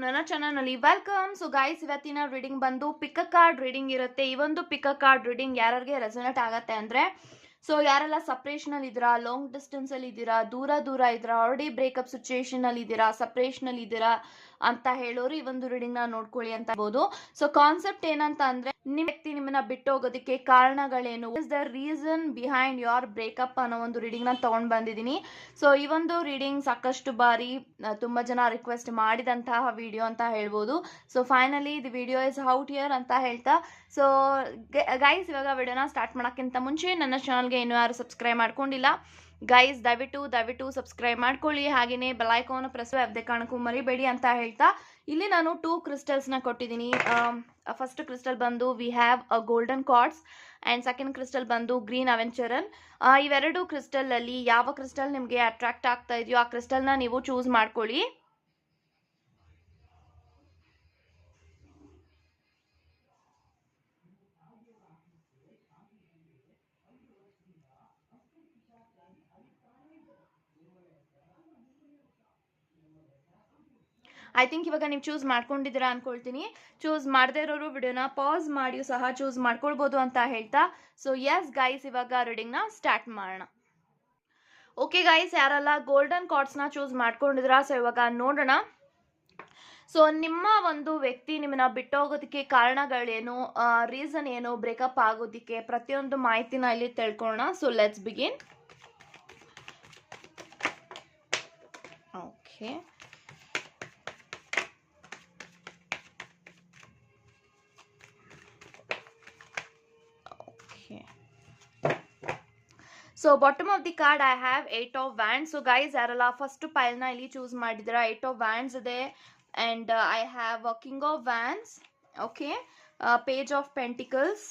ನನ್ನ ಚಾನಲ್ನಲ್ಲಿ welcome. So guys, ಇವತ್ತಿನ ರೀಡಿಂಗ್ ಬಂದು ಪಿಕ್ ಅ ಕಾರ್ಡ್ ರೀಡಿಂಗ್ ಇರುತ್ತೆ. ಈ ಒಂದು ಪಿಕ್ ಅ ಕಾರ್ಡ್ ರೀಡಿಂಗ್ ಯಾರಿಗೆ ರೆಸೊನೇಟ್ ಆಗತ್ತೆ ಅಂದ್ರೆ, ಸೊ ಯಾರೆಲ್ಲ ಸಪ್ರೇಷನ್ ಅಲ್ಲಿ ಇದ್ದೀರಾ, ಲಾಂಗ್ ಡಿಸ್ಟೆನ್ಸ್ ಅಲ್ಲಿ ಇದ್ದೀರಾ, ದೂರ ಇದ್ದೀರಾ, ಆಲ್ರೆಡಿ ಬ್ರೇಕಪ್ ಸಿಚುಯೇಷನ್ ಅಲ್ಲಿ ಇದ್ದೀರಾ, ಸಪ್ರೇಷನ್ ಅಲ್ಲಿ ಇದ್ದೀರಾ ಅಂತ ಹೇಳೋರು ಈ ಒಂದು ರೀಡಿಂಗ್ ನ ನೋಡ್ಕೊಳ್ಳಿ ಅಂತ ಹೇಳ್ಬೋದು. ಸೊ ಕಾನ್ಸೆಪ್ಟ್ ಏನಂತ ಅಂದ್ರೆ, ನಿಮ್ಮ ವ್ಯಕ್ತಿ ನಿಮ್ಮನ್ನ ಬಿಟ್ಟು ಹೋಗೋದಕ್ಕೆ ಕಾರಣಗಳೇನು, is the reason behind your breakup ಅನ್ನೋ ಒಂದು ರೀಡಿಂಗ್ ನ ತಗೊಂಡ್ ಬಂದಿದ್ದೀನಿ. ಸೊ ಈ ಒಂದು ರೀಡಿಂಗ್ ಸಾಕಷ್ಟು ಬಾರಿ ತುಂಬಾ ಜನ ರಿಕ್ವೆಸ್ಟ್ ಮಾಡಿದಂತಹ ವಿಡಿಯೋ ಅಂತ ಹೇಳ್ಬೋದು. So finally the video is out here ಅಂತ ಹೇಳ್ತಾ, ಸೊ ಗೈಸ್ ಇವಾಗ ವಿಡಿಯೋನ ಸ್ಟಾರ್ಟ್ ಮಾಡೋಕ್ಕಿಂತ ಮುಂಚೆ ನನ್ನ ಚಾನಲ್ಗೆ ಇನ್ನೂ ಯಾರು ಸಬ್ಸ್ಕ್ರೈಬ್ ಮಾಡ್ಕೊಂಡಿಲ್ಲ ಗೈಸ್, ದಯವಿಟ್ಟು ಸಬ್ಸ್ಕ್ರೈಬ್ ಮಾಡ್ಕೊಳ್ಳಿ. ಹಾಗೆಯೇ ಬೆಲ್ ಐಕಾನ್ ಪ್ರೆಸ್ ಯಾವುದೇ ಕಾರಣಕ್ಕೂ ಮರಿಬೇಡಿ ಅಂತ ಹೇಳ್ತಾ, ಇಲ್ಲಿ ನಾನು 2 ಕ್ರಿಸ್ಟಲ್ಸ್ನ ಕೊಟ್ಟಿದ್ದೀನಿ. ಫಸ್ಟ್ ಕ್ರಿಸ್ಟಲ್ ಬಂದು we have a golden cards and second crystal ಬಂದು ಗ್ರೀನ್ ಅವೆಂಚರನ್. ಇವೆರಡು ಕ್ರಿಸ್ಟಲ್ ಅಲ್ಲಿ ಯಾವ ಕ್ರಿಸ್ಟಲ್ ನಿಮಗೆ ಅಟ್ರಾಕ್ಟ್ ಆಗ್ತಾ ಇದೆಯೋ ಆ ಕ್ರಿಸ್ಟಲ್ನ ನೀವು ಚೂಸ್ ಮಾಡ್ಕೊಳ್ಳಿ. ಐ ಥಿಂಕ್ ಇವಾಗ ನೀವು ಚೂಸ್ ಮಾಡ್ಕೊಂಡಿದ್ದೀರಾ ಅನ್ಕೊಳ್ತೀನಿ. ಚೂಸ್ ಮಾಡದೇ ಇರೋರು ವಿಡಿಯೋನ ಪಾಸ್ ಮಾಡಿ ಸಹ ಚೂಸ್ ಮಾಡ್ಕೊಳ್ಬೋದು ಅಂತ ಹೇಳ್ತಾ, ಸೊ ಎಸ್ ಗೈಸ್ ಇವಾಗ ರೀಡಿಂಗ್ನ ಸ್ಟಾರ್ಟ್ ಮಾಡೋಣ. ಓಕೆ ಗೈಸ್, ಯಾರೆಲ್ಲ ಗೋಲ್ಡನ್ ಕಾರ್ಡ್ಸ್ನ ಚೂಸ್ ಮಾಡ್ಕೊಂಡಿದ್ದೀರಾ, ಸೊ ಇವಾಗ ನೋಡೋಣ. ಸೊ ನಿಮ್ಮ ಒಂದು ವ್ಯಕ್ತಿ ನಿಮ್ಮನ್ನ ಬಿಟ್ಟೋಗೋದಕ್ಕೆ ಕಾರಣಗಳೇನು, ರೀಸನ್ ಏನು, ಬ್ರೇಕಪ್ ಆಗೋದಕ್ಕೆ ಪ್ರತಿಯೊಂದು ಮಾಹಿತಿನ ಇಲ್ಲಿ ತಿಳ್ಕೊಳ್ಳೋಣ. So let's begin. Okay, so bottom of the card I have 8 of wands. So guys ಯಾರೆಲ್ಲ ಫಸ್ಟ್ ಪೈಲ್ನ ಇಲ್ಲಿ ಚೂಸ್ ಮಾಡಿದಿರಾ, 8 ಆಫ್ ವ್ಯಾಂಡ್ಸ್ ಇದೆ. And I have king of wands, okay, page of pentacles,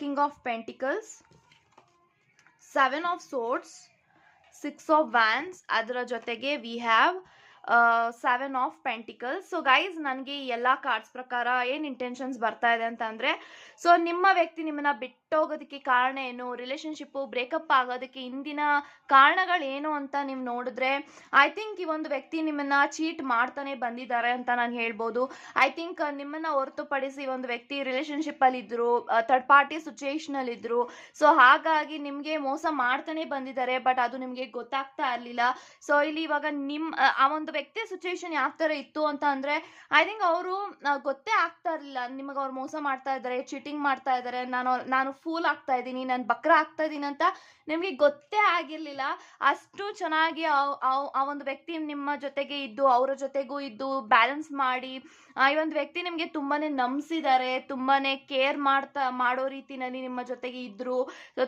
king of pentacles, 7 of swords, 6 of wands, ಅದರ ಜೊತೆಗೆ we have 7 of pentacles. So guys ನನಗೆ ಈ ಎಲ್ಲ ಕಾರ್ಡ್ಸ್ ಪ್ರಕಾರ ಏನು ಇಂಟೆನ್ಷನ್ಸ್ ಬರ್ತಾ ಇದೆ ಅಂತ ಅಂದರೆ, ಸೊ ನಿಮ್ಮ ವ್ಯಕ್ತಿ ನಿಮ್ಮನ್ನ ಬಿಟ್ಟೋಗೋದಕ್ಕೆ ಕಾರಣ ಏನು, ರಿಲೇಷನ್ಶಿಪ್ಪು ಬ್ರೇಕಪ್ ಆಗೋದಕ್ಕೆ ಹಿಂದಿನ ಕಾರಣಗಳೇನು ಅಂತ ನೀವು ನೋಡಿದ್ರೆ, ಐ ಥಿಂಕ್ ಈ ಒಂದು ವ್ಯಕ್ತಿ ನಿಮ್ಮನ್ನ ಚೀಟ್ ಮಾಡ್ತಾನೆ ಬಂದಿದ್ದಾರೆ ಅಂತ ನಾನು ಹೇಳ್ಬೋದು. ಐ ಥಿಂಕ್ ನಿಮ್ಮನ್ನ ಹೊರತುಪಡಿಸಿ ಒಂದು ವ್ಯಕ್ತಿ ರಿಲೇಷನ್ಶಿಪ್ ಅಲ್ಲಿ ಇದ್ರು, ಥರ್ಡ್ ಪಾರ್ಟಿ ಸಿಚುಯೇಷನ್ ಅಲ್ಲಿ ಇದ್ರು. ಸೊ ಹಾಗಾಗಿ ನಿಮಗೆ ಮೋಸ ಮಾಡ್ತಾನೆ ಬಂದಿದ್ದಾರೆ, ಬಟ್ ಅದು ನಿಮಗೆ ಗೊತ್ತಾಗ್ತಾ ಇರಲಿಲ್ಲ. ಸೊ ಇಲ್ಲಿ ಇವಾಗ ಆ ಒಂದು ವ್ಯಕ್ತಿಯ ಸಿಚುಯೇಷನ್ ಯಾವ ತರ ಇತ್ತು ಅಂತ ಅಂದ್ರೆ, ಐ ಥಿಂಕ್ ಅವರು ಗೊತ್ತೇ ಆಗ್ತಾ ಇರಲಿಲ್ಲ ನಿಮಗೆ ಅವ್ರು ಮೋಸ ಮಾಡ್ತಾ ಇದ್ದಾರೆ, ಚೀಟಿಂಗ್ ಮಾಡ್ತಾ ಇದ್ದಾರೆ, ನಾನು ಫೂಲ್ ಆಗ್ತಾ ಇದ್ದೀನಿ, ನಾನು ಬಕ್ರ ಆಗ್ತಾ ಇದ್ದೀನಿ ಅಂತ ನಿಮಗೆ ಗೊತ್ತೇ ಆಗಿರ್ಲಿಲ್ಲ. ಅಷ್ಟು ಚೆನ್ನಾಗಿ ಆ ಒಂದು ವ್ಯಕ್ತಿ ನಿಮ್ಮ ಜೊತೆಗೆ ಇದ್ದು, ಅವರ ಜೊತೆಗೂ ಇದ್ದು ಬ್ಯಾಲೆನ್ಸ್ ಮಾಡಿ, ಈ ಒಂದು ವ್ಯಕ್ತಿ ನಿಮಗೆ ತುಂಬಾನೇ ನಂಬಿಸಿದ್ದಾರೆ, ತುಂಬಾನೇ ಕೇರ್ ಮಾಡೋ ರೀತಿನಲ್ಲಿ ನಿಮ್ಮ ಜೊತೆಗೆ ಇದ್ರು.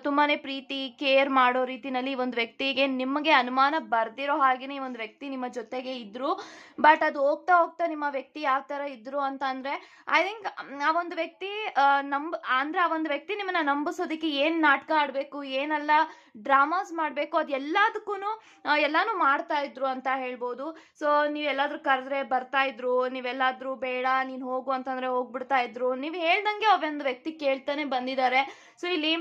ತುಂಬಾನೇ ಪ್ರೀತಿ ಕೇರ್ ಮಾಡೋ ರೀತಿನಲ್ಲಿ ಒಂದು ವ್ಯಕ್ತಿಗೆ ನಿಮಗೆ ಅನುಮಾನ ಬರ್ದಿರೋ ಹಾಗೇನೆ ಈ ಒಂದು ವ್ಯಕ್ತಿ ನಿಮ್ಮ ಜೊತೆಗೆ ಇದ್ರು. ಬಟ್ ಅದು ಹೋಗ್ತಾ ಹೋಗ್ತಾ ನಿಮ್ಮ ವ್ಯಕ್ತಿ ಯಾವ ತರ ಇದ್ರು ಅಂತ ಅಂದ್ರೆ, ಐ ಥಿಂಕ್ ಆ ಒಂದು ವ್ಯಕ್ತಿ ಆ ಒಂದು ವ್ಯಕ್ತಿ ನಿಮ್ಮನ್ನ ನಂಬಿಸೋದಕ್ಕೆ ಏನ್ ನಾಟಕ ಆಡ್ಬೇಕು, ಏನೆಲ್ಲ ಡ್ರಾಮಾಸ್ ಮಾಡ್ಬೇಕು, ಅದು ಎಲ್ಲಾನು ಮಾಡ್ತಾ ಇದ್ರು ಅಂತ ಹೇಳ್ಬೋದು. ಸೊ ನೀವೆಲ್ಲಾದ್ರೂ ಕರೆದ್ರೆ ಬರ್ತಾ ಇದ್ರು, ನೀವೆಲ್ಲಾದ್ರೂ ಬೇಡ ನೀನ್ ಹೋಗು ಅಂತಂದ್ರೆ ಹೋಗ್ಬಿಡ್ತಾ ಇದ್ರು, ನೀವು ಹೇಳ್ದಂಗೆ ಒಂದು ವ್ಯಕ್ತಿ ಕೇಳ್ತಾನೆ ಬಂದಿದ್ದಾರೆ. ಸೊ ಇಲ್ಲಿ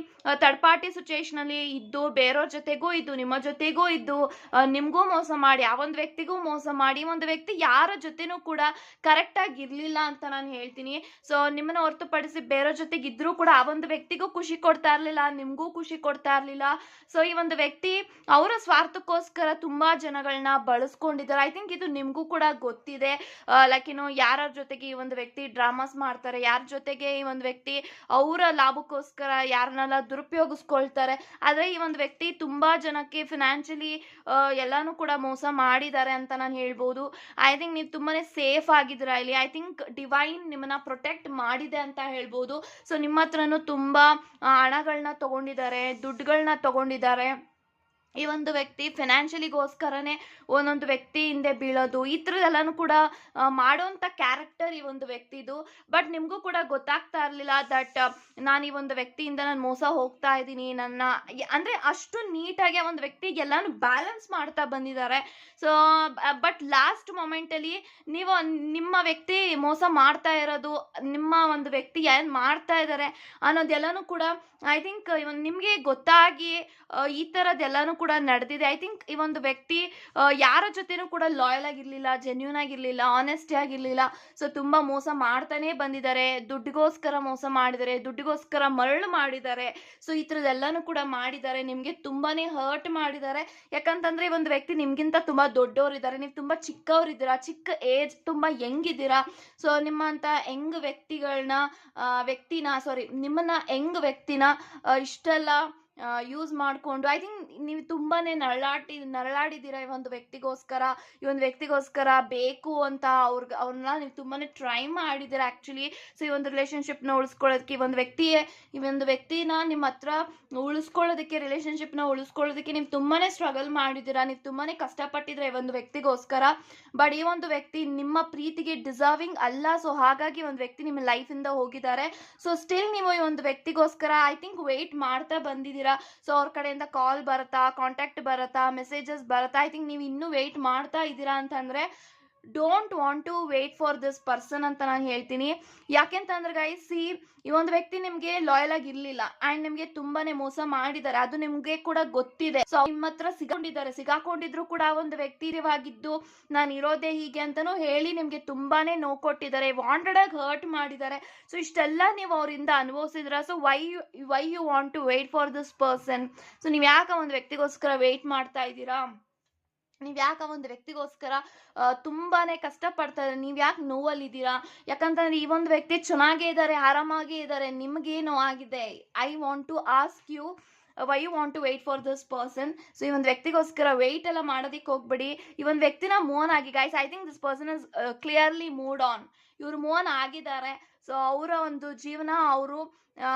ಥರ್ಡ್ ಪಾರ್ಟಿ ಸಿಚುಯೇಷನ್ ಅಲ್ಲಿ ಇದ್ದು, ಬೇರೆಯವ್ರ ಜೊತೆಗೂ ಇದ್ದು, ನಿಮ್ಮ ಜೊತೆಗೂ ಇದ್ದು, ನಿಮ್ಗೂ ಮೋಸ ಮಾಡಿ, ಆ ಒಂದು ವ್ಯಕ್ತಿಗೂ ಮೋಸ ಮಾಡಿ, ಒಂದು ವ್ಯಕ್ತಿ ಯಾರ ಜೊತೆನೂ ಕೂಡ ಕರೆಕ್ಟ್ ಆಗಿ ಇರ್ಲಿಲ್ಲ ಅಂತ ನಾನು ಹೇಳ್ತೀನಿ. ಸೊ ನಿಮ್ಮನ್ನ ಹೊರತುಪಡಿಸಿ ಬೇರೆಯವ್ರ ಜೊತೆಗೆ ಇದ್ರೂ ಕೂಡ ಆ ಒಂದು ವ್ಯಕ್ತಿಗೂ ಖುಷಿ ಕೊಡ್ತಾ ಇರ್ಲಿಲ್ಲ, ನಿಮ್ಗೂ ಖುಷಿ ಕೊಡ್ತಾ ಇರ್ಲಿಲ್ಲ. ಸೊ ಈ ಒಂದು ವ್ಯಕ್ತಿ ಅವರ ಸ್ವಾರ್ಥಕ್ಕೋಸ್ಕರ ತುಂಬಾ ಜನಗಳನ್ನ ಬಳಸ್ಕೊಂಡಿದ್ದಾರೆ. ಐ ಥಿಂಕ್ ಇದು ನಿಮ್ಗೂ ಕೂಡ ಗೊತ್ತಿದೆ. ಲೈಕ್ ಯಾರ ಜೊತೆಗೆ ಈ ಒಂದು ವ್ಯಕ್ತಿ ಡ್ರಾಮಾಸ್ ಮಾಡ್ತಾರೆ, ಯಾರ ಜೊತೆಗೆ ಈ ಒಂದು ವ್ಯಕ್ತಿ ಅವರ ಲಾಭಕ್ಕೋಸ್ಕರ ಯಾರನ್ನೆಲ್ಲ ದುರುಪಯೋಗಿಸ್ಕೊಳ್ತಾರೆ. ಆದ್ರೆ ಈ ಒಂದು ವ್ಯಕ್ತಿ ತುಂಬಾ ಜನಕ್ಕೆ ಫಿನಾನ್ಷಿಯಲಿ ಎಲ್ಲಾನು ಕೂಡ ಮೋಸ ಮಾಡಿದ್ದಾರೆ ಅಂತ ನಾನು ಹೇಳ್ಬೋದು. ಐ ಥಿಂಕ್ ನೀವು ತುಂಬಾನೇ ಸೇಫ್ ಆಗಿದ್ದೀರಾ ಇಲ್ಲಿ. ಐ ಥಿಂಕ್ ಡಿವೈನ್ ನಿಮ್ಮನ್ನ ಪ್ರೊಟೆಕ್ಟ್ ಮಾಡಿದೆ ಅಂತ ಹೇಳ್ಬೋದು. ಸೊ ನಿಮ್ಮ ಹತ್ರನೂ ತುಂಬಾ ಹಣಗಳನ್ನ ತಗೊಂಡಿದ್ದಾರೆ, ದುಡ್ಡುಗಳನ್ನ ತಗೊಂಡಿದ್ದಾರೆ. ಈ ಒಂದು ವ್ಯಕ್ತಿ ಫಿನಾನ್ಷಿಯಲಿಗೋಸ್ಕರನೇ ಒಂದೊಂದು ವ್ಯಕ್ತಿ ಹಿಂದೆ ಬೀಳೋದು, ಈ ಥರದ್ದೆಲ್ಲಾನು ಕೂಡ ಮಾಡೋಂಥ ಕ್ಯಾರೆಕ್ಟರ್ ಈ ಒಂದು ವ್ಯಕ್ತಿದು. ಬಟ್ ನಿಮಗೂ ಕೂಡ ಗೊತ್ತಾಗ್ತಾ ಇರಲಿಲ್ಲ ದಟ್ ನಾನು ಈ ಒಂದು ವ್ಯಕ್ತಿಯಿಂದ ನಾನು ಮೋಸ ಹೋಗ್ತಾ ಇದ್ದೀನಿ, ಅಂದರೆ ಅಷ್ಟು ನೀಟಾಗಿ ಆ ಒಂದು ವ್ಯಕ್ತಿಗೆ ಎಲ್ಲಾನು ಬ್ಯಾಲೆನ್ಸ್ ಮಾಡ್ತಾ ಬಂದಿದ್ದಾರೆ. ಸೊ ಬಟ್ ಲಾಸ್ಟ್ ಮೊಮೆಂಟಲ್ಲಿ ನಿಮ್ಮ ವ್ಯಕ್ತಿ ಮೋಸ ಮಾಡ್ತಾ ಇರೋದು, ನಿಮ್ಮ ಒಂದು ವ್ಯಕ್ತಿ ಏನು ಮಾಡ್ತಾ ಇದ್ದಾರೆ ಅನ್ನೋದೆಲ್ಲನೂ ಕೂಡ ಐ ಥಿಂಕ್ ನಿಮಗೆ ಗೊತ್ತಾಗಿ ಈ ಥರದ್ದೆಲ್ಲನೂ ಕೂಡ ಕೂಡ ನಡೆದಿದೆ. ಐ ಥಿಂಕ್ ಈ ಒಂದು ವ್ಯಕ್ತಿ ಯಾರ ಜೊತೆನೂ ಕೂಡ ಲಾಯಲ್ ಆಗಿರ್ಲಿಲ್ಲ, ಜೆನ್ಯೂನ್ ಆಗಿರ್ಲಿಲ್ಲ, ಆನೆಸ್ಟಿ ಆಗಿರ್ಲಿಲ್ಲ. ಸೊ ತುಂಬಾ ಮೋಸ ಮಾಡ್ತಾನೆ ಬಂದಿದ್ದಾರೆ, ದುಡ್ಡಿಗೋಸ್ಕರ ಮೋಸ ಮಾಡಿದ್ದಾರೆ, ದುಡ್ಡಿಗೋಸ್ಕರ ಮರಳು ಮಾಡಿದ್ದಾರೆ. ಸೊ ಈ ಥರದ್ದೆಲ್ಲಾನು ಕೂಡ ಮಾಡಿದ್ದಾರೆ, ನಿಮ್ಗೆ ತುಂಬಾನೇ ಹರ್ಟ್ ಮಾಡಿದ್ದಾರೆ. ಯಾಕಂತಂದ್ರೆ ಈ ಒಂದು ವ್ಯಕ್ತಿ ನಿಮ್ಗಿಂತ ತುಂಬಾ ದೊಡ್ಡವರಿದ್ದಾರೆ, ನೀವು ತುಂಬಾ ಚಿಕ್ಕವರಿದ್ದೀರಾ, ಚಿಕ್ಕ ಏಜ್, ತುಂಬಾ ಯಂಗ್ ಇದ್ದೀರಾ. ಸೊ ನಿಮ್ಮಂತ ಯಂಗ್ ನಿಮ್ಮನ್ನ ಯಂಗ್ ವ್ಯಕ್ತಿನ ಇಷ್ಟೆಲ್ಲ ಯೂಸ್ ಮಾಡಿಕೊಂಡು ಐ ಥಿಂಕ್ ನೀವು ತುಂಬಾನೇ ನರಳಾಡಿದ್ದೀರಾ ಈ ಒಂದು ವ್ಯಕ್ತಿಗೋಸ್ಕರ ಬೇಕು ಅಂತ ಅವ್ರನ್ನ ನೀವು ತುಂಬಾನೇ ಟ್ರೈ ಮಾಡಿದ್ದೀರಾ ಆಕ್ಚುಲಿ. ಸೊ ಈ ಒಂದು ರಿಲೇಶನ್ಶಿಪ್ನ ಉಳಿಸ್ಕೊಳ್ಳೋದಕ್ಕೆ ಈ ಒಂದು ವ್ಯಕ್ತಿನ ನಿಮ್ಮ ಹತ್ರ ಉಳಿಸ್ಕೊಳ್ಳೋದಕ್ಕೆ, ರಿಲೇಶನ್ಶಿಪ್ನ ಉಳಿಸ್ಕೊಳ್ಳೋದಕ್ಕೆ ನೀವು ತುಂಬಾನೇ ಸ್ಟ್ರಗಲ್ ಮಾಡಿದ್ದೀರಾ, ನೀವು ತುಂಬಾನೇ ಕಷ್ಟಪಟ್ಟಿದ್ರೆ ಈ ಒಂದು ವ್ಯಕ್ತಿಗೋಸ್ಕರ. ಬಟ್ ಈ ಒಂದು ವ್ಯಕ್ತಿ ನಿಮ್ಮ ಪ್ರೀತಿಗೆ ಡಿಸರ್ವಿಂಗ್ ಅಲ್ಲ. ಸೊ ಹಾಗಾಗಿ ಒಂದು ವ್ಯಕ್ತಿ ನಿಮ್ಮ ಲೈಫಿಂದ ಹೋಗಿದ್ದಾರೆ. ಸೊ ಸ್ಟಿಲ್ ನೀವು ಈ ಒಂದು ವ್ಯಕ್ತಿಗೋಸ್ಕರ ಐ ಥಿಂಕ್ ವೇಟ್ ಮಾಡ್ತಾ ಬಂದಿದ್ದೀರಾ. ಸೊ ಅವ್ರ ಕಡೆಯಿಂದ ಕಾಲ್ ಬರುತ್ತಾ, ಕಾಂಟ್ಯಾಕ್ಟ್ ಬರುತ್ತಾ, ಮೆಸೇಜಸ್ ಬರುತ್ತಾ, ಐ ಥಿಂಕ್ ನೀವು ಇನ್ನೂ ವೇಟ್ ಮಾಡ್ತಾ ಇದ್ದೀರಾ ಅಂತಂದ್ರೆ don't want to wait for this person ಅಂತ ನಾನು ಹೇಳ್ತೀನಿ. ಯಾಕೆಂತಂದ್ರೆ ಗೈಸ್, ಈ ಒಂದು ವ್ಯಕ್ತಿ ನಿಮ್ಗೆ ಲಾಯಲ್ ಆಗಿರ್ಲಿಲ್ಲ ಅಂಡ್ ನಿಮ್ಗೆ ತುಂಬಾನೇ ಮೋಸ ಮಾಡಿದ್ದಾರೆ, ಅದು ನಿಮ್ಗೆ ಕೂಡ ಗೊತ್ತಿದೆ. ಸೊ ನಿಮ್ಮ ಹತ್ರ ಸಿಗಾಕೊಂಡಿದ್ರು ಕೂಡ ಒಂದು ವ್ಯಕ್ತಿವಾಗಿದ್ದು ನಾನು ಇರೋದೇ ಹೀಗೆ ಅಂತಾನು ಹೇಳಿ ನಿಮ್ಗೆ ತುಂಬಾನೇ ನೋವು ಕೊಟ್ಟಿದ್ದಾರೆ, ವಾಂಟೆಡ್ ಆಗಿ ಹರ್ಟ್ ಮಾಡಿದ್ದಾರೆ. ಸೊ ಇಷ್ಟೆಲ್ಲ ನೀವು ಅವರಿಂದ ಅನುಭವಿಸಿದ್ರ. So why you want to wait for this person? So ನೀವ್ ಯಾಕೆ ಒಂದು ವ್ಯಕ್ತಿಗೋಸ್ಕರ ವೇಟ್ ಮಾಡ್ತಾ ಇದ್ದೀರಾ? ನೀವ್ ಯಾಕೆ ಒಂದು ವ್ಯಕ್ತಿಗೋಸ್ಕರ ತುಂಬಾನೇ ಕಷ್ಟ ಪಡ್ತಾ ಇದ್ದಾರೆ? ನೀವ್ ಯಾಕೆ ನೋವಲ್ಲಿದ್ದೀರಾ? ಯಾಕಂತಂದ್ರೆ ಈ ಒಂದು ವ್ಯಕ್ತಿ ಚೆನ್ನಾಗೇ ಇದ್ದಾರೆ, ಆರಾಮಾಗೇ ಇದ್ದಾರೆ, ನಿಮ್ಗೇನು ಆಗಿದೆ? I want to ask you why you want to wait for this person? So ಈ ಒಂದು ವ್ಯಕ್ತಿಗೋಸ್ಕರ ವೇಟ್ ಎಲ್ಲ ಮಾಡೋದಕ್ಕೆ ಹೋಗ್ಬೇಡಿ. ಈ ಒಂದು ವ್ಯಕ್ತಿನ ಮೂವ್ ಆನ್ ಆಗಿ guys. I think this person is clearly moved on. ಇವ್ರು ಮೂವ್ ಆನ್ ಆಗಿದ್ದಾರೆ. ಸೊ ಅವರ ಒಂದು ಜೀವನ ಅವರು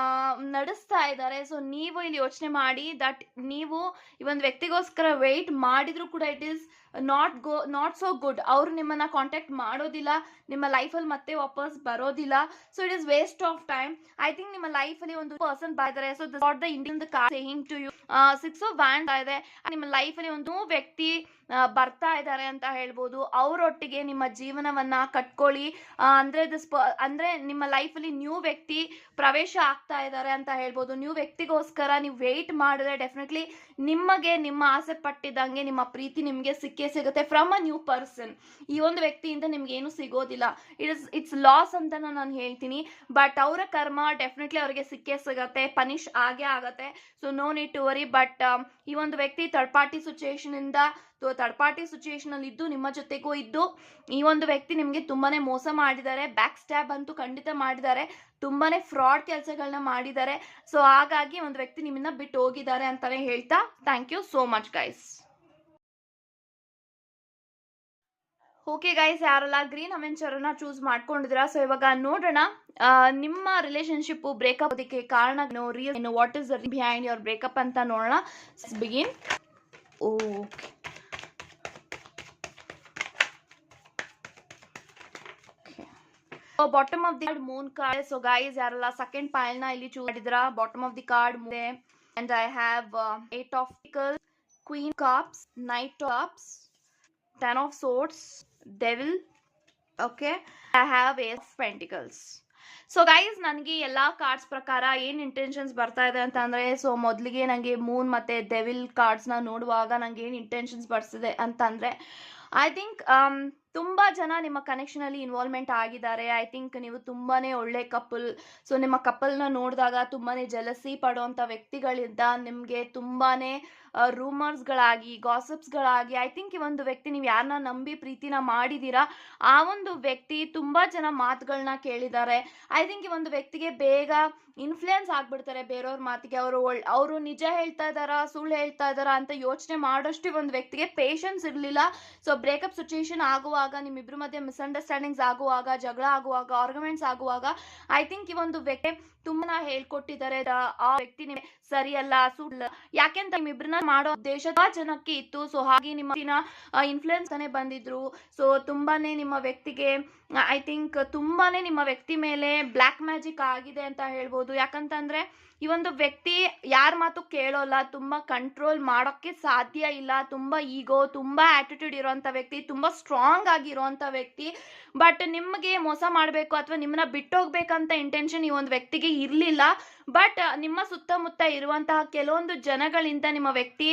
ನಡೆಸ್ತಾ ಇದ್ದಾರೆ. ಸೊ ನೀವು ಇಲ್ಲಿ ಯೋಚನೆ ಮಾಡಿ ದಟ್ ನೀವು ಈ ಒಂದು ವ್ಯಕ್ತಿಗೋಸ್ಕರ ವೇಟ್ ಮಾಡಿದ್ರು ಕೂಡ it is not so good. ಅವರು ನಿಮ್ಮನ್ನ ಕಾಂಟ್ಯಾಕ್ಟ್ ಮಾಡೋದಿಲ್ಲ, ನಿಮ್ಮ ಲೈಫಲ್ಲಿ ಮತ್ತೆ ವಾಪಸ್ ಬರೋದಿಲ್ಲ. So it is waste of time. I think ನಿಮ್ಮ ಲೈಫಲ್ಲಿ ಒಂದು ಪರ್ಸನ್ ಬರ್ತಾರೆ. So the Indian card saying to you 6 of Wands ಇದೆ. ನಿಮ್ಮ ಲೈಫಲ್ಲಿ ಒಂದು ವ್ಯಕ್ತಿ ಬರ್ತಾ ಇದ್ದಾರೆ ಅಂತ ಹೇಳ್ಬೋದು. ಅವರೊಟ್ಟಿಗೆ ನಿಮ್ಮ ಜೀವನವನ್ನ ಕಟ್ಕೊಳ್ಳಿ. ಅಂದ್ರೆ ನಿಮ್ಮ ಲೈಫಲ್ಲಿ ನ್ಯೂ ವ್ಯಕ್ತಿ ಪ್ರವೇಶ ಆಗ್ತಾ ಇದ್ದಾರೆ ಅಂತ ಹೇಳ್ಬೋದು. ನ್ಯೂ ವ್ಯಕ್ತಿಗೋಸ್ಕರ ನೀವು ವೇಟ್ ಮಾಡಿದ್ರೆ ಡೆಫಿನೆಟ್ಲಿ ನಿಮಗೆ ನಿಮ್ಮ ಆಸೆ ಪಟ್ಟಿದ್ದಂಗೆ ನಿಮ್ಮ ಪ್ರೀತಿ ನಿಮಗೆ ಸಿಕ್ಕೇ ಸಿಗುತ್ತೆ ಫ್ರಮ್ ಅ ನ್ಯೂ ಪರ್ಸನ್. ಈ ಒಂದು ವ್ಯಕ್ತಿಯಿಂದ ನಿಮ್ಗೆ ಏನು ಸಿಗೋದಿಲ್ಲ. ಇಟ್ಸ್ ಲಾಸ್ ಅಂತ ನಾನು ಹೇಳ್ತೀನಿ. ಬಟ್ ಅವರ ಕರ್ಮ ಡೆಫಿನೆಟ್ಲಿ ಅವರಿಗೆ ಸಿಕ್ಕೇ ಸಿಗತ್ತೆ, ಪನಿಷ್ ಆಗೇ ಆಗತ್ತೆ. So no need to worry. But ಈ ಒಂದು ವ್ಯಕ್ತಿ ಥರ್ಡ್ ಪಾರ್ಟಿ ಸಿಚುಯೇಷನ್ ಅಲ್ಲಿ ಇದ್ದು ನಿಮ್ಮ ಜೊತೆಗೂ ಇದ್ದು ಈ ಒಂದು ವ್ಯಕ್ತಿ ನಿಮ್ಗೆ ತುಂಬಾನೇ ಮೋಸ ಮಾಡಿದ್ದಾರೆ, ಬ್ಯಾಕ್ ಸ್ಟ್ಯಾಬ್ ಅಂತೂ ಖಂಡಿತ ಮಾಡಿದ್ದಾರೆ, ತುಂಬಾನೇ ಫ್ರಾಡ್ ಕೆಲಸಗಳನ್ನ ಮಾಡಿದ್ದಾರೆ. ಸೊ ಹಾಗಾಗಿ ಒಂದು ವ್ಯಕ್ತಿ ನಿಮ್ಮನ್ನ ಬಿಟ್ಟು ಹೋಗಿದ್ದಾರೆ ಅಂತಾನೆ ಹೇಳ್ತಾ thank you so much guys. Okay guys, ಯಾರೆಲ್ಲ ಗ್ರೀನ್ ಅವೆಂಚರ್ನ ಚೂಸ್ ಮಾಡ್ಕೊಂಡಿದ್ದೀರಾ? ಸೊ ಇವಾಗ ನೋಡೋಣ ನಿಮ್ಮ ರಿಲೇಶನ್ಶಿಪ್ ಬ್ರೇಕಪ್ ಅದಕ್ಕೆ ಕಾರಣ ಏನು, what is the behind your breakup ಅಂತ ನೋಡೋಣ. Begin. Okay, bottom of the card moon card. So guys, ಯಾರೆಲ್ಲ ಸೆಕೆಂಡ್ ಪೈಲ್ ನ ಇಲ್ಲಿ ಚೂಸ್ ಮಾಡಿದ್ರಾ, bottom of the card moon and I have 8 of Pentacles, Queen Cups, Knight of Cups, 10 of Swords, Devil. Okay, I have Ace of Pentacles. So guys, ನನಗೆ ಎಲ್ಲಾ cards ಪ್ರಕಾರ ಏನ್ intentions ಬರ್ತಾ ಇದೆ ಅಂತ ಅಂದ್ರೆ, ಸೊ ಮೊದಲಿಗೆ ನನಗೆ ಮೂನ್ ಮತ್ತೆ ಡೆವಿಲ್ ಕಾರ್ಡ್ಸ್ ನ ನೋಡುವಾಗ ನಂಗೆ ಏನ್ ಇಂಟೆನ್ಷನ್ಸ್ ಬರ್ತಿದೆ ಅಂತಂದ್ರೆ, ಐ ಥಿಂಕ್ ತುಂಬಾ ಜನ ನಿಮ್ಮ ಕನೆಕ್ಷನ್ ಅಲ್ಲಿ ಇನ್ವಾಲ್ವ್ಮೆಂಟ್ ಆಗಿದ್ದಾರೆ. ಐ ಥಿಂಕ್ ನೀವು ತುಂಬಾನೇ ಒಳ್ಳೆ ಕಪಲ್. ಸೊ ನಿಮ್ಮ ಕಪಲ್ನ ನೋಡಿದಾಗ ತುಂಬಾನೇ ಜಲಸಿ ಪಡುವಂತ ವ್ಯಕ್ತಿಗಳಿಂದ ನಿಮ್ಗೆ ತುಂಬಾನೇ ರೂಮರ್ಸ್ಗಳಾಗಿ, ಗಾಸಿಪ್ಸ್ಗಳಾಗಿ, ಐ ಥಿಂಕ್ ಈ ಒಂದು ವ್ಯಕ್ತಿ ನೀವು ಯಾರನ್ನ ನಂಬಿ ಪ್ರೀತಿನ ಮಾಡಿದೀರಾ ಆ ಒಂದು ವ್ಯಕ್ತಿ ತುಂಬಾ ಜನ ಮಾತುಗಳನ್ನ ಕೇಳಿದ್ದಾರೆ. ಐ ಥಿಂಕ್ ಈ ಒಂದು ವ್ಯಕ್ತಿಗೆ ಬೇಗ ಇನ್ಫ್ಲೂಯೆನ್ಸ್ ಆಗ್ಬಿಡ್ತಾರೆ ಬೇರೆಯವ್ರ ಮಾತಿಗೆ. ಅವರು ನಿಜ ಹೇಳ್ತಾ ಇದಾರಾ, ಸುಳ್ಳು ಹೇಳ್ತಾ ಇದಾರಾ ಅಂತ ಯೋಚನೆ ಮಾಡೋಷ್ಟು ಒಂದು ವ್ಯಕ್ತಿಗೆ ಪೇಷನ್ಸ್ ಇರಲಿಲ್ಲ. ಸೊ ಬ್ರೇಕಪ್ ಸಿಚುಯೇಷನ್ ಆಗುವಾಗ, ನಿಮ್ಮಿಬ್ರು ಮಧ್ಯೆ ಮಿಸ್ಅಂಡರ್ಸ್ಟ್ಯಾಂಡಿಂಗ್ಸ್ ಆಗುವಾಗ, ಜಗಳ ಆಗುವಾಗ, ಆರ್ಗ್ಯುಮೆಂಟ್ಸ್ ಆಗುವಾಗ ಐ ಥಿಂಕ್ ಈ ಒಂದು ವ್ಯಕ್ತಿ ತುಂಬಾ ಹೇಳ್ಕೊಟ್ಟಿದ್ದಾರೆ ಆ ವ್ಯಕ್ತಿ ಸರಿಯಲ್ಲ, ಸುಳ್ಳು. ಯಾಕೆಂತ ನಿಮ್ಮಿಬ್ರನ್ನ ಮಾಡೋ ಉದ್ದೇಶ ಜನಕ್ಕೆ ಇತ್ತು. ಸೊ ಹಾಗೆ ನಿಮ್ಮ ಇನ್ಫ್ಲೂಯೆನ್ಸ್ ತಾನೇ ಬಂದಿದ್ರು. ಸೊ ತುಂಬಾನೇ ನಿಮ್ಮ ವ್ಯಕ್ತಿಗೆ ಐ ಥಿಂಕ್ ತುಂಬಾನೇ ನಿಮ್ಮ ವ್ಯಕ್ತಿ ಮೇಲೆ ಬ್ಲ್ಯಾಕ್ ಮ್ಯಾಜಿಕ್ ಆಗಿದೆ ಅಂತ ಹೇಳ್ಬೋದು. ಯಾಕಂತಂದ್ರೆ ಈ ಒಂದು ವ್ಯಕ್ತಿ ಯಾರ ಮಾತು ಕೇಳೋಲ್ಲ, ತುಂಬಾ ಕಂಟ್ರೋಲ್ ಮಾಡೋಕ್ಕೆ ಸಾಧ್ಯ ಇಲ್ಲ, ತುಂಬಾ ಈಗೋ, ತುಂಬಾ ಆಟಿಟ್ಯೂಡ್ ಇರೋಂಥ ವ್ಯಕ್ತಿ, ತುಂಬಾ ಸ್ಟ್ರಾಂಗ್ ಆಗಿರೋಂಥ ವ್ಯಕ್ತಿ. ಬಟ್ ನಿಮಗೆ ಮೋಸ ಮಾಡಬೇಕು ಅಥವಾ ನಿಮ್ಮನ್ನ ಬಿಟ್ಟೋಗ್ಬೇಕಂತ ಇಂಟೆನ್ಷನ್ ಈ ಒಂದು ವ್ಯಕ್ತಿಗೆ ಇರಲಿಲ್ಲ. ಬಟ್ ನಿಮ್ಮ ಸುತ್ತಮುತ್ತ ಇರುವಂತಹ ಕೆಲವೊಂದು ಜನಗಳಿಂದ ನಿಮ್ಮ ವ್ಯಕ್ತಿ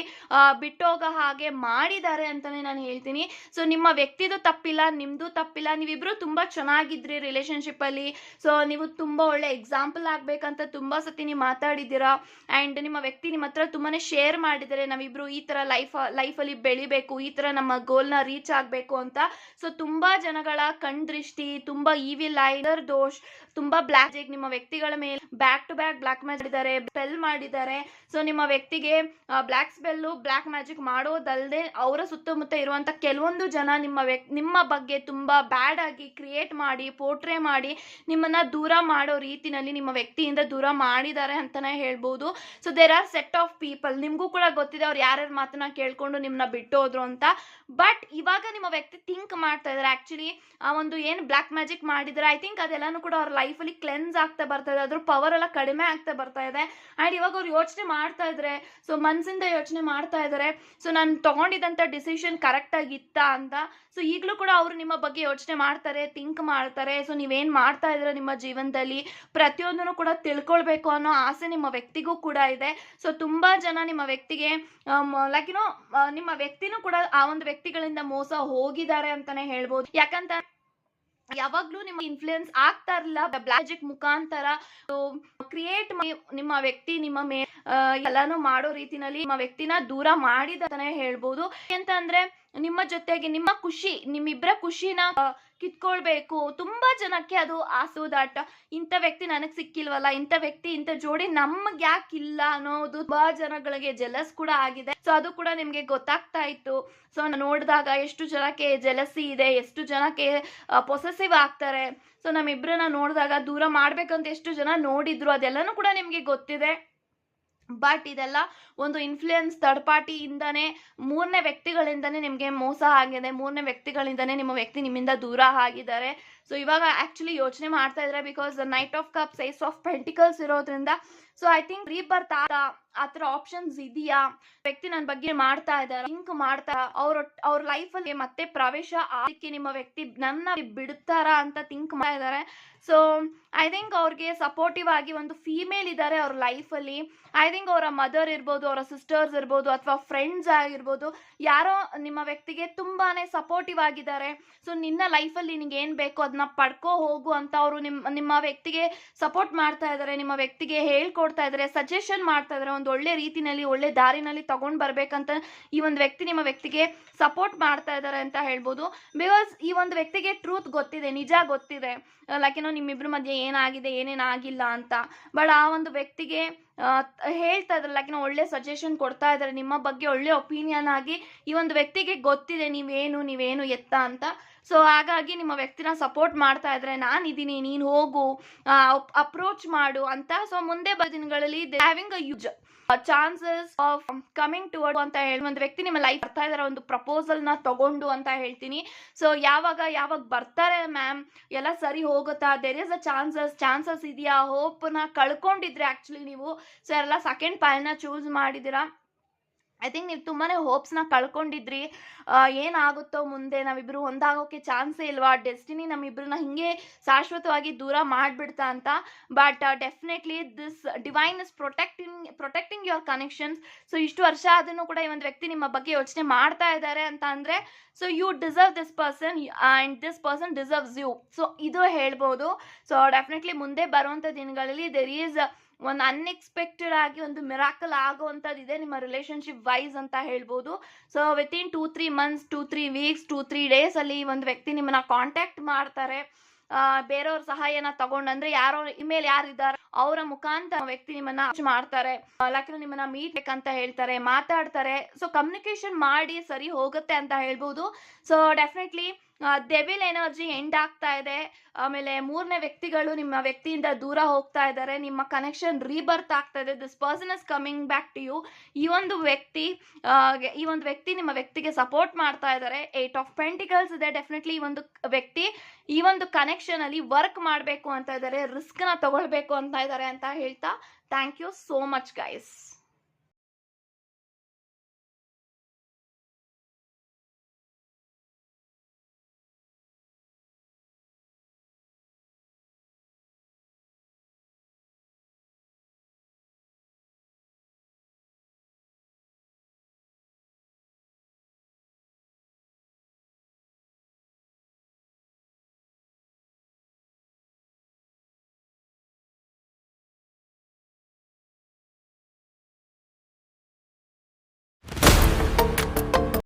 ಬಿಟ್ಟೋಗೋ ಹಾಗೆ ಮಾಡಿದ್ದಾರೆ ಅಂತಾನೆ ನಾನು ಹೇಳ್ತೀನಿ. ಸೊ ನಿಮ್ಮ ವ್ಯಕ್ತಿದು ತಪ್ಪಿಲ್ಲ, ನಿಮ್ದು ತಪ್ಪಿಲ್ಲ, ನೀವಿಬ್ರು ತುಂಬಾ ಚೆನ್ನಾಗಿದ್ರಿ ರಿಲೇಶನ್ಶಿಪ್ ಅಲ್ಲಿ. ಸೊ ನೀವು ತುಂಬಾ ಒಳ್ಳೆ ಎಕ್ಸಾಂಪಲ್ ಆಗ್ಬೇಕಂತ ತುಂಬಾ ಸತಿ ನೀವು ಮಾತಾಡಿದ್ದೀರಾ ಅಂಡ್ ನಿಮ್ಮ ವ್ಯಕ್ತಿ ನಿಮ್ಮ ಹತ್ರ ತುಂಬಾನೇ ಶೇರ್ ಮಾಡಿದ್ದಾರೆ, ನಾವಿಬ್ರು ಈ ತರ ಲೈಫಲ್ಲಿ ಬೆಳಿಬೇಕು, ಈ ತರ ನಮ್ಮ ಗೋಲ್ನ ರೀಚ್ ಆಗ್ಬೇಕು ಅಂತ. ಸೊ ತುಂಬಾ ಜನಗಳ ಕಣ್ ದೃಷ್ಟಿ, ತುಂಬಾ ಈವಿಲ್ ಐ, ದೋಷ್, ತುಂಬಾ ಬ್ಲಾಕ್ ಮ್ಯಾಜಿಕ್ ನಿಮ್ಮ ವ್ಯಕ್ತಿಗಳ ಮೇಲೆ back to back black magic ಮಾಡಿದ್ದಾರೆ, ಸ್ಪೆಲ್ ಮಾಡಿದ್ದಾರೆ. ಸೊ ನಿಮ್ಮ ವ್ಯಕ್ತಿಗೆ ಬ್ಲಾಕ್ ಸ್ಪೆಲ್ಲು ಬ್ಲಾಕ್ ಮ್ಯಾಜಿಕ್ ಮಾಡೋದಲ್ಲದೆ ಅವರ ಸುತ್ತಮುತ್ತ ಇರುವಂತ ಕೆಲವೊಂದು ಜನ ನಿಮ್ಮ ಬಗ್ಗೆ ತುಂಬಾ ಬ್ಯಾಡ್ ಆಗಿ ಕ್ರಿಯೇಟ್ ಮಾಡಿ ಪೋರ್ಟ್ರೇ ಮಾಡಿ ನಿಮ್ಮನ್ನ ದೂರ ಮಾಡೋ ರೀತಿನಲ್ಲಿ ನಿಮ್ಮ ವ್ಯಕ್ತಿಯಿಂದ ದೂರ ಮಾಡಿದ್ದಾರೆ ಅಂತಾನೆ ಹೇಳ್ಬೋದು. So there are set of people, ನಿಮ್ಗೂ ಕೂಡ ಗೊತ್ತಿದೆ ಅವ್ರು ಯಾರ್ಯಾರ ಮಾತನ್ನ ಕೇಳ್ಕೊಂಡು ನಿಮ್ಮನ್ನ ಬಿಟ್ಟು ಹೋದ್ರು ಅಂತ. ಬಟ್ ಇವಾಗ ನಿಮ್ಮ ವ್ಯಕ್ತಿ ಥಿಂಕ್ ಮಾಡ್ತಾ ಇದಾರೆ ಆಕ್ಚುಲಿ ಆ ಒಂದು ಏನು ಬ್ಲಾಕ್ ಮ್ಯಾಜಿಕ್ ಮಾಡಿದ್ರೆ ಐ ಥಿಂಕ್ ಅದೆಲ್ಲಾನು ಕೂಡ ಅವ್ರ ಲೈಫಲ್ಲಿ ಕ್ಲೆನ್ಸ್ ಆಗ್ತಾ ಬರ್ತಾ ಇದೆ, ಅದ್ರ ಪವರ್ ಎಲ್ಲ ಕಡಿಮೆ ಆಗ್ತಾ ಬರ್ತಾ ಇದೆ. ಅಂಡ್ ಇವಾಗ ಅವ್ರು ಯೋಚನೆ ಮಾಡ್ತಾ ಇದ್ರೆ, ಸೊ ಮನ್ಸಿಂದ ಯೋಚನೆ ಮಾಡ್ತಾ ಇದಾರೆ, ಸೊ ನಾನು ತಗೊಂಡಿದ್ದಂತ ಡಿಸಿಷನ್ ಕರೆಕ್ಟ್ ಆಗಿತ್ತಾ ಅಂತ. ಸೊ ಈಗಲೂ ಕೂಡ ಅವರು ನಿಮ್ಮ ಬಗ್ಗೆ ಯೋಚನೆ ಮಾಡ್ತಾರೆ, ಥಿಂಕ್ ಮಾಡ್ತಾರೆ. ಸೊ ನೀವೇನ್ ಮಾಡ್ತಾ ಇದ್ರೆ ನಿಮ್ಮ ಜೀವನದಲ್ಲಿ ಪ್ರತಿಯೊಂದನ್ನು ಕೂಡ ತಿಳ್ಕೊಳ್ಬೇಕು ಅನ್ನೋ ಆಸೆ ನಿಮ್ಮ ವ್ಯಕ್ತಿಗೂ ಕೂಡ ಇದೆ. ಸೊ ತುಂಬಾ ಜನ ನಿಮ್ಮ ವ್ಯಕ್ತಿಗೆ ಲೈಕ್ ನಿಮ್ಮ ವ್ಯಕ್ತಿನೂ ಕೂಡ ಆ ಒಂದು ವ್ಯಕ್ತಿಗಳಿಂದ ಮೋಸ ಹೋಗಿದ್ದಾರೆ ಅಂತಾನೆ ಹೇಳ್ಬೋದು. ಯಾಕಂತ ಯಾವಾಗ್ಲೂ ನಿಮ್ಮ ಇನ್ಫ್ಲೂಯೆನ್ಸ್ ಆಗ್ತಾ ಇರಲಿಲ್ಲ, ಬ್ಲಾಕ್ ಮ್ಯಾಜಿಕ್ ಮುಖಾಂತರ ಕ್ರಿಯೇಟ್ ನಿಮ್ಮ ವ್ಯಕ್ತಿ ನಿಮ್ಮ ಮೇಲೆ ಎಲ್ಲಾನು ಮಾಡೋ ರೀತಿನಲ್ಲಿ ನಿಮ್ಮ ವ್ಯಕ್ತಿನ ದೂರ ಮಾಡಿದ ಅಂತಾನೆ ಹೇಳ್ಬೋದು. ಅಂತ ಅಂದ್ರೆ ನಿಮ್ಮ ಜೊತೆಗೆ ನಿಮ್ಮ ಖುಷಿ, ನಿಮ್ಮಿಬ್ಬರ ಖುಷಿನ ಕಿತ್ಕೊಳ್ಬೇಕು. ತುಂಬಾ ಜನಕ್ಕೆ ಅದು ಆಸೋದಾಟ, ಇಂಥ ವ್ಯಕ್ತಿ ನನಗ್ ಸಿಕ್ಕಿಲ್ವಲ್ಲ, ಇಂಥ ವ್ಯಕ್ತಿ ಇಂಥ ಜೋಡಿ ನಮ್ಗೆ ಯಾಕಿಲ್ಲ ಅನ್ನೋದು ತುಂಬಾ ಜನಗಳಿಗೆ ಜೆಲಸ್ ಕೂಡ ಆಗಿದೆ. ಸೊ ಅದು ಕೂಡ ನಿಮ್ಗೆ ಗೊತ್ತಾಗ್ತಾ ಇತ್ತು. ಸೊ ನೋಡಿದಾಗ ಎಷ್ಟು ಜನಕ್ಕೆ ಜೆಲಸಿ ಇದೆ, ಎಷ್ಟು ಜನಕ್ಕೆ ಪೊಸೆಸಿವ್ ಆಗ್ತಾರೆ. ಸೊ ನಮ್ಮಿಬ್ರನ್ನ ನೋಡಿದಾಗ ದೂರ ಮಾಡ್ಬೇಕಂತ ಎಷ್ಟು ಜನ ನೋಡಿದ್ರು, ಅದೆಲ್ಲನೂ ಕೂಡ ನಿಮ್ಗೆ ಗೊತ್ತಿದೆ. ಬಟ್ ಇದೆಲ್ಲ ಒಂದು ಇನ್ಫ್ಲೂಯೆನ್ಸ್ ಥರ್ಡ್ ಪಾರ್ಟಿಯಿಂದಾನೇ, ಮೂರನೇ ವ್ಯಕ್ತಿಗಳಿಂದಾನೇ ನಿಮಗೆ ಮೋಸ ಆಗಿದೆ, ಮೂರನೇ ವ್ಯಕ್ತಿಗಳಿಂದಾನೇ ನಿಮ್ಮ ವ್ಯಕ್ತಿ ನಿಮ್ಮಿಂದ ದೂರ ಆಗಿದ್ದಾರೆ. ಸೊ ಇವಾಗ ಆಕ್ಚುಲಿ ಯೋಚನೆ ಮಾಡ್ತಾ ಇದ್ದಾರೆ because night of cups, ace of pentacles ಇರೋದ್ರಿಂದ. So I think rebirth other options ಇದೆಯಾ, ವ್ಯಕ್ತಿ ನನ್ನ ಬಗ್ಗೆ ಮಾಡ್ತಾ ಇದ್ದಾರೆ, ಥಿಂಕ್ ಮಾಡ್ತಾ ಅವ್ರ ಲೈಫಲ್ಲಿ ಮತ್ತೆ ಪ್ರವೇಶ ಅದಕ್ಕೆ ನಿಮ್ಮ ವ್ಯಕ್ತಿ ನನ್ನ ಬಿಡುತ್ತಾರಾ ಅಂತ ಥಿಂಕ್ ಮಾಡ್ತಾ ಇದ್ದಾರೆ. ಸೊ ಐ ಥಿಂಕ್ ಅವ್ರಿಗೆ ಸಪೋರ್ಟಿವ್ ಆಗಿ ಒಂದು ಫೀಮೇಲ್ ಇದ್ದಾರೆ ಅವ್ರ ಲೈಫಲ್ಲಿ. ಐ ಥಿಂಕ್ ಅವರ ಮದರ್ ಇರ್ಬೋದು, ಅವರ ಸಿಸ್ಟರ್ಸ್ ಇರ್ಬೋದು, ಅಥವಾ ಫ್ರೆಂಡ್ಸ್ ಆಗಿರ್ಬೋದು, ಯಾರೋ ನಿಮ್ಮ ವ್ಯಕ್ತಿಗೆ ತುಂಬಾನೇ ಸಪೋರ್ಟಿವ್ ಆಗಿದ್ದಾರೆ. ಸೊ ನಿನ್ನ ಲೈಫಲ್ಲಿ ನಿನಗೆ ಏನ್ ಬೇಕೋ ಅದನ್ನ ಪಡ್ಕೋ ಹೋಗು ಅಂತ ಅವರು ನಿಮ್ಮ ವ್ಯಕ್ತಿಗೆ ಸಪೋರ್ಟ್ ಮಾಡ್ತಾ ಇದ್ದಾರೆ, ನಿಮ್ಮ ವ್ಯಕ್ತಿಗೆ ಹೇಳ್ಕೊಡ್ತಾ ಇದ್ದಾರೆ, ಸಜೆಷನ್ ಮಾಡ್ತಾ ಇದ್ದಾರೆ, ಒಂದು ಒಳ್ಳೆ ರೀತಿನಲ್ಲಿ ಒಳ್ಳೆ ದಾರಿನಲ್ಲಿ ತಗೊಂಡ್ ಬರ್ಬೇಕಂತ ಈ ಒಂದು ವ್ಯಕ್ತಿ ನಿಮ್ಮ ವ್ಯಕ್ತಿಗೆ ಸಪೋರ್ಟ್ ಮಾಡ್ತಾ ಇದ್ದಾರೆ ಅಂತ ಹೇಳ್ಬೋದು. ಬಿಕಾಸ್ ಈ ಒಂದು ವ್ಯಕ್ತಿಗೆ ಟ್ರೂತ್ ಗೊತ್ತಿದೆ, ನಿಜ ಗೊತ್ತಿದೆ, ಲೈಕ್ ನಿಮ್ಮಿಬ್ರ ಮಧ್ಯೆ ಏನಾಗಿದೆ ಏನೇನಾಗಿಲ್ಲ ಅಂತ. ಬಟ್ ಆ ಒಂದು ವ್ಯಕ್ತಿಗೆ ಹೇಳ್ತಾ ಇದ್ದಾರೆ, ಲೈಕ್ ಒಳ್ಳೆ ಸಜೆಷನ್ ಕೊಡ್ತಾ ಇದ್ದಾರೆ, ನಿಮ್ಮ ಬಗ್ಗೆ ಒಳ್ಳೆ ಒಪಿನಿಯನ್ ಆಗಿ ಈ ಒಂದು ವ್ಯಕ್ತಿಗೆ ಗೊತ್ತಿದೆ ನೀವೇನು ಎತ್ತ ಅಂತ. ಸೊ ಹಾಗಾಗಿ ನಿಮ್ಮ ವ್ಯಕ್ತಿನ ಸಪೋರ್ಟ್ ಮಾಡ್ತಾ ಇದ್ರೆ, ನಾನಿದ್ದೀನಿ, ನೀನು ಹೋಗು, ಅಪ್ರೋಚ್ ಮಾಡು ಅಂತ. ಸೊ ಮುಂದೆ ಬರೋ ದಿನಗಳಲ್ಲಿ having a huge chances of coming toward ಅಂತ ಹೇಳಿ ಒಂದು ವ್ಯಕ್ತಿ ನಿಮ್ಮ ಲೈಫ್ ಬರ್ತಾ ಇದಾರೆ, ಒಂದು ಪ್ರಪೋಸಲ್ ನ ತಗೊಂಡು ಅಂತ ಹೇಳ್ತೀನಿ. ಸೊ ಯಾವಾಗ ಬರ್ತಾರೆ ಮ್ಯಾಮ್, ಎಲ್ಲ ಸರಿ ಹೋಗುತ್ತಾ, ದೇರ್ ಇಸ್ ಅ ಚಾನ್ಸಸ್ ಇದೆಯಾ, ಹೋಪ್ ನ ಕಳ್ಕೊಂಡಿದ್ರೆ ಆಕ್ಚುಲಿ ನೀವು. ಸೊ ಎಲ್ಲ ಸೆಕೆಂಡ್ ಪಾಲ್ನ ಚೂಸ್ ಮಾಡಿದಿರಾ. ಐ ಥಿಂಕ್ ನೀವು ತುಂಬಾನೇ ಹೋಪ್ಸ್ನ ಕಳ್ಕೊಂಡಿದ್ರಿ, ಏನಾಗುತ್ತೋ ಮುಂದೆ, ನಾವಿಬ್ರು ಒಂದಾಗೋಕೆ ಚಾನ್ಸೇ ಇಲ್ವಾ, ಡೆಸ್ಟಿನಿ ನಮ್ಮಿಬ್ರನ್ನ ಹಿಂಗೆ ಶಾಶ್ವತವಾಗಿ ದೂರ ಮಾಡಿಬಿಡ್ತಾ ಅಂತ. But definitely this divine is protecting your connections. So ಇಷ್ಟು ವರ್ಷ ಆದ್ರೂ ಕೂಡ ಈ ಒಂದು ವ್ಯಕ್ತಿ ನಿಮ್ಮ ಬಗ್ಗೆ ಯೋಚನೆ ಮಾಡ್ತಾ ಇದ್ದಾರೆ ಅಂತ ಅಂದ್ರೆ, so you deserve this person and this person deserves you. So ಇದು ಹೇಳ್ಬೋದು. ಸೊ ಡೆಫಿನೆಟ್ಲಿ ಮುಂದೆ ಬರುವಂಥ ದಿನಗಳಲ್ಲಿ ದೇರ್ ಈಸ್ ಒಂದು ಅನ್ಎಕ್ಸ್ಪೆಕ್ಟೆಡ್ ಆಗಿ ಒಂದು ಮಿರಾಕಲ್ ಆಗುವಂಥದ್ದು ಇದೆ ನಿಮ್ಮ ರಿಲೇಶನ್ಶಿಪ್ ವೈಸ್ ಅಂತ ಹೇಳ್ಬೋದು. So within 2-3 months, 2-3 weeks, 2-3 days ಅಲ್ಲಿ ಒಂದು ವ್ಯಕ್ತಿ ನಿಮ್ಮನ್ನ ಕಾಂಟ್ಯಾಕ್ಟ್ ಮಾಡ್ತಾರೆ. ಬೇರೆಯವ್ರ ಸಹಾಯನ ತಗೊಂಡಂದ್ರೆ ಯಾರೋ ಇಮೇಲ್ ಯಾರಿದ್ದಾರೆ ಅವರ ಮುಖಾಂತರ ವ್ಯಕ್ತಿ ನಿಮ್ಮನ್ನ ಮಾಡ್ತಾರೆ, ಲೈಕ್ ನಿಮ್ಮನ್ನ ಮೀಟ್ ಬೇಕಂತ ಹೇಳ್ತಾರೆ, ಮಾತಾಡ್ತಾರೆ. ಸೊ ಕಮ್ಯುನಿಕೇಶನ್ ಮಾಡಿ ಸರಿ ಹೋಗುತ್ತೆ ಅಂತ ಹೇಳ್ಬೋದು. So definitely devil energy end ಆಗ್ತಾ ಇದೆ. ಆಮೇಲೆ ಮೂರನೇ ವ್ಯಕ್ತಿಗಳು ನಿಮ್ಮ ವ್ಯಕ್ತಿಯಿಂದ ದೂರ ಹೋಗ್ತಾ ಇದ್ದಾರೆ, ನಿಮ್ಮ ಕನೆಕ್ಷನ್ ರೀಬರ್ತ್ ಆಗ್ತಾ ಇದೆ. This person is coming back to you. ಈ ಒಂದು ವ್ಯಕ್ತಿ ನಿಮ್ಮ ವ್ಯಕ್ತಿಗೆ ಸಪೋರ್ಟ್ ಮಾಡ್ತಾ ಇದ್ದಾರೆ. 8 ಆಫ್ ಪೆಂಟಿಕಲ್ಸ್ ಇದೆ. ಡೆಫಿನೆಟ್ಲಿ ಈ ಒಂದು ವ್ಯಕ್ತಿ ಈ ಒಂದು ಕನೆಕ್ಷನ್ ಅಲ್ಲಿ ವರ್ಕ್ ಮಾಡಬೇಕು ಅಂತ ಇದ್ದಾರೆ, ರಿಸ್ಕ್ ನ ತಗೊಳ್ಬೇಕು ಅಂತ ಇದ್ದಾರೆ ಅಂತ ಹೇಳ್ತಾ thank you so much guys.